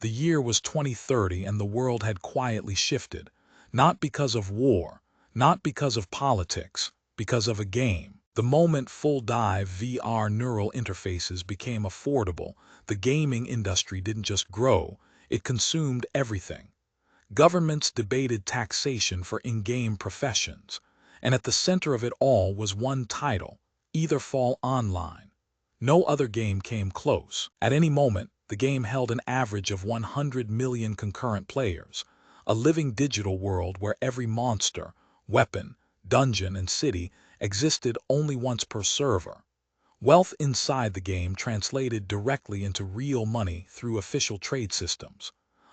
The year was 2030 and the world had quietly shifted. Not because of war, not because of politics, because of a game. The moment full-dive VR neural interfaces became affordable, the gaming industry didn't just grow, it consumed everything. Governments debated taxation for in-game professions, and at the center of it all was one title, AetherFall Online. No other game came close. At any moment, the game held an average of 100 million concurrent players, a living digital world where every monster, weapon, dungeon, and city existed only once per server. Wealth inside the game translated directly into real money through official trade systems.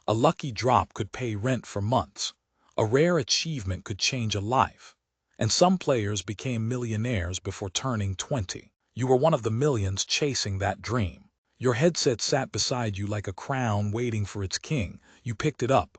A lucky drop could pay rent for months. A rare achievement could change a life. And some players became millionaires before turning 20. You were one of the millions chasing that dream. Your headset sat beside you like a crown waiting for its king. You picked it up.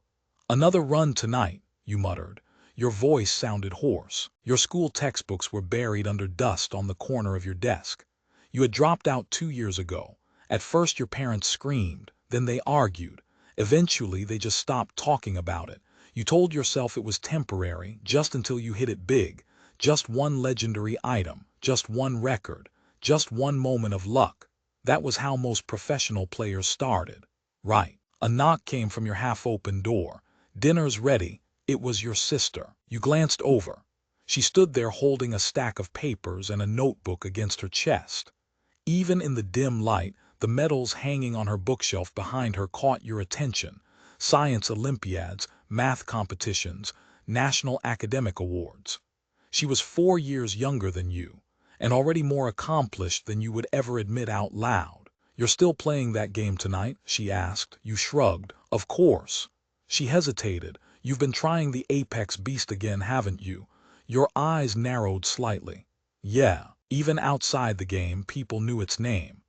"Another run tonight," you muttered. Your voice sounded hoarse. Your school textbooks were buried under dust on the corner of your desk. You had dropped out 2 years ago. At first your parents screamed, then they argued. Eventually they just stopped talking about it. You told yourself it was temporary, just until you hit it big. Just one legendary item, just one record, just one moment of luck. That was how most professional players started. Right. A knock came from your half-open door. "Dinner's ready." It was your sister. You glanced over. She stood there holding a stack of papers and a notebook against her chest. Even in the dim light, the medals hanging on her bookshelf behind her caught your attention. Science Olympiads, math competitions, national academic awards. She was 4 years younger than you, and already more accomplished than you would ever admit out loud. "You're still playing that game tonight?" she asked. You shrugged. "Of course." She hesitated. "You've been trying the Apex Beast again, haven't you?" Your eyes narrowed slightly. "Yeah." Even outside the game, people knew its name.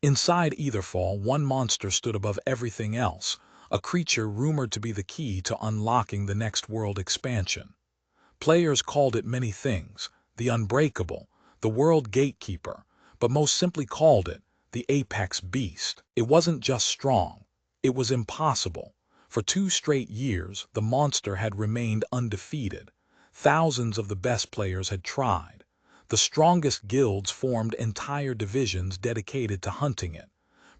Inside AetherFall, one monster stood above everything else, a creature rumored to be the key to unlocking the next world expansion. Players called it many things: the Unbreakable, the World Gatekeeper, but most simply called it the Apex Beast. It wasn't just strong, it was impossible. For 2 straight years, the monster had remained undefeated. Thousands of the best players had tried. The strongest guilds formed entire divisions dedicated to hunting it.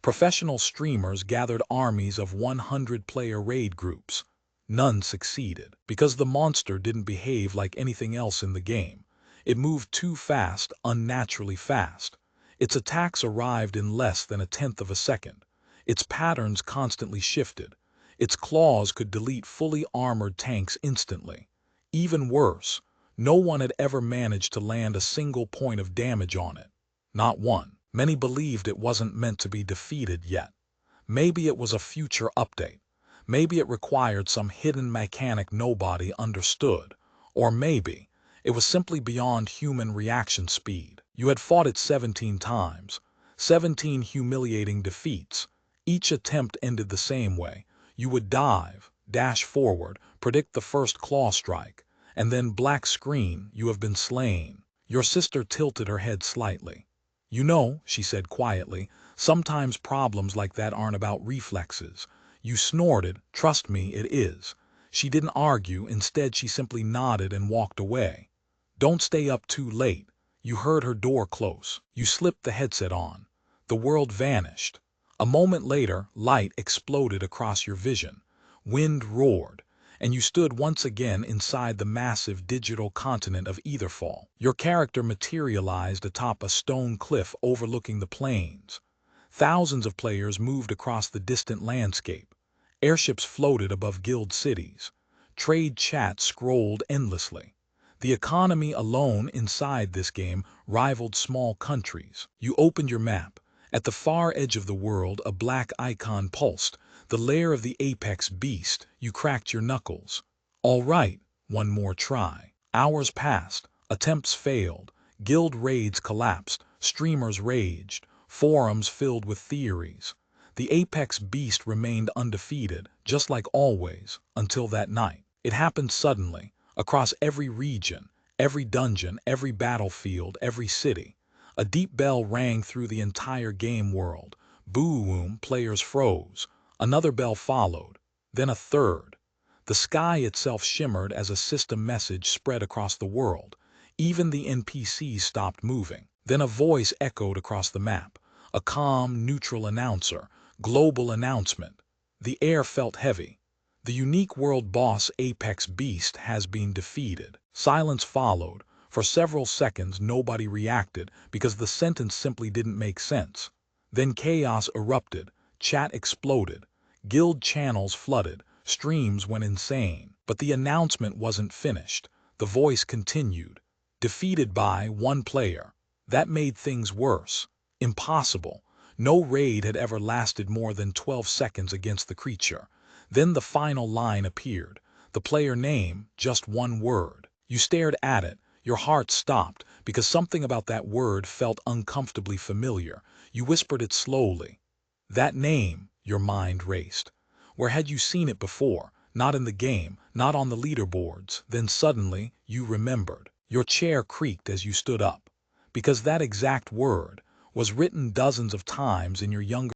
Professional streamers gathered armies of 100-player raid groups. None succeeded, because the monster didn't behave like anything else in the game. It moved too fast, unnaturally fast. Its attacks arrived in less than 1/10 of a second. Its patterns constantly shifted. Its claws could delete fully armored tanks instantly. Even worse, no one had ever managed to land a single point of damage on it. Not one. Many believed it wasn't meant to be defeated yet. Maybe it was a future update. Maybe it required some hidden mechanic nobody understood. Or maybe it was simply beyond human reaction speed. You had fought it 17 times. 17 humiliating defeats. Each attempt ended the same way. You would dive, dash forward, predict the first claw strike, and then black screen, "You have been slain." Your sister tilted her head slightly. "You know," she said quietly, "sometimes problems like that aren't about reflexes." You snorted. "Trust me, it is." She didn't argue, instead she simply nodded and walked away. "Don't stay up too late." You heard her door close. You slipped the headset on. The world vanished. A moment later, light exploded across your vision. Wind roared, and you stood once again inside the massive digital continent of AetherFall. Your character materialized atop a stone cliff overlooking the plains. Thousands of players moved across the distant landscape. Airships floated above guild cities. Trade chat scrolled endlessly. The economy alone inside this game rivaled small countries. You opened your map. At the far edge of the world, a black icon pulsed. The lair of the Apex Beast. You cracked your knuckles. "All right, one more try." Hours passed. Attempts failed. Guild raids collapsed. Streamers raged. Forums filled with theories. The Apex Beast remained undefeated, just like always, until that night. It happened suddenly, across every region, every dungeon, every battlefield, every city. A deep bell rang through the entire game world. Boom, players froze. Another bell followed, then a third. The sky itself shimmered as a system message spread across the world. Even the NPCs stopped moving. Then a voice echoed across the map, a calm, neutral announcer, global announcement. The air felt heavy. The unique world boss Apex Beast has been defeated. Silence followed. For several seconds nobody reacted because the sentence simply didn't make sense. Then chaos erupted, chat exploded, guild channels flooded, streams went insane. But the announcement wasn't finished. The voice continued. Defeated by one player. That made things worse. Impossible. No raid had ever lasted more than 12 seconds against the creature. Then the final line appeared. The player name, just one word. You stared at it. Your heart stopped because something about that word felt uncomfortably familiar. You whispered it slowly. That name, your mind raced. Where had you seen it before? Not in the game, not on the leaderboards. Then suddenly, you remembered. Your chair creaked as you stood up. Because that exact word was written dozens of times in your younger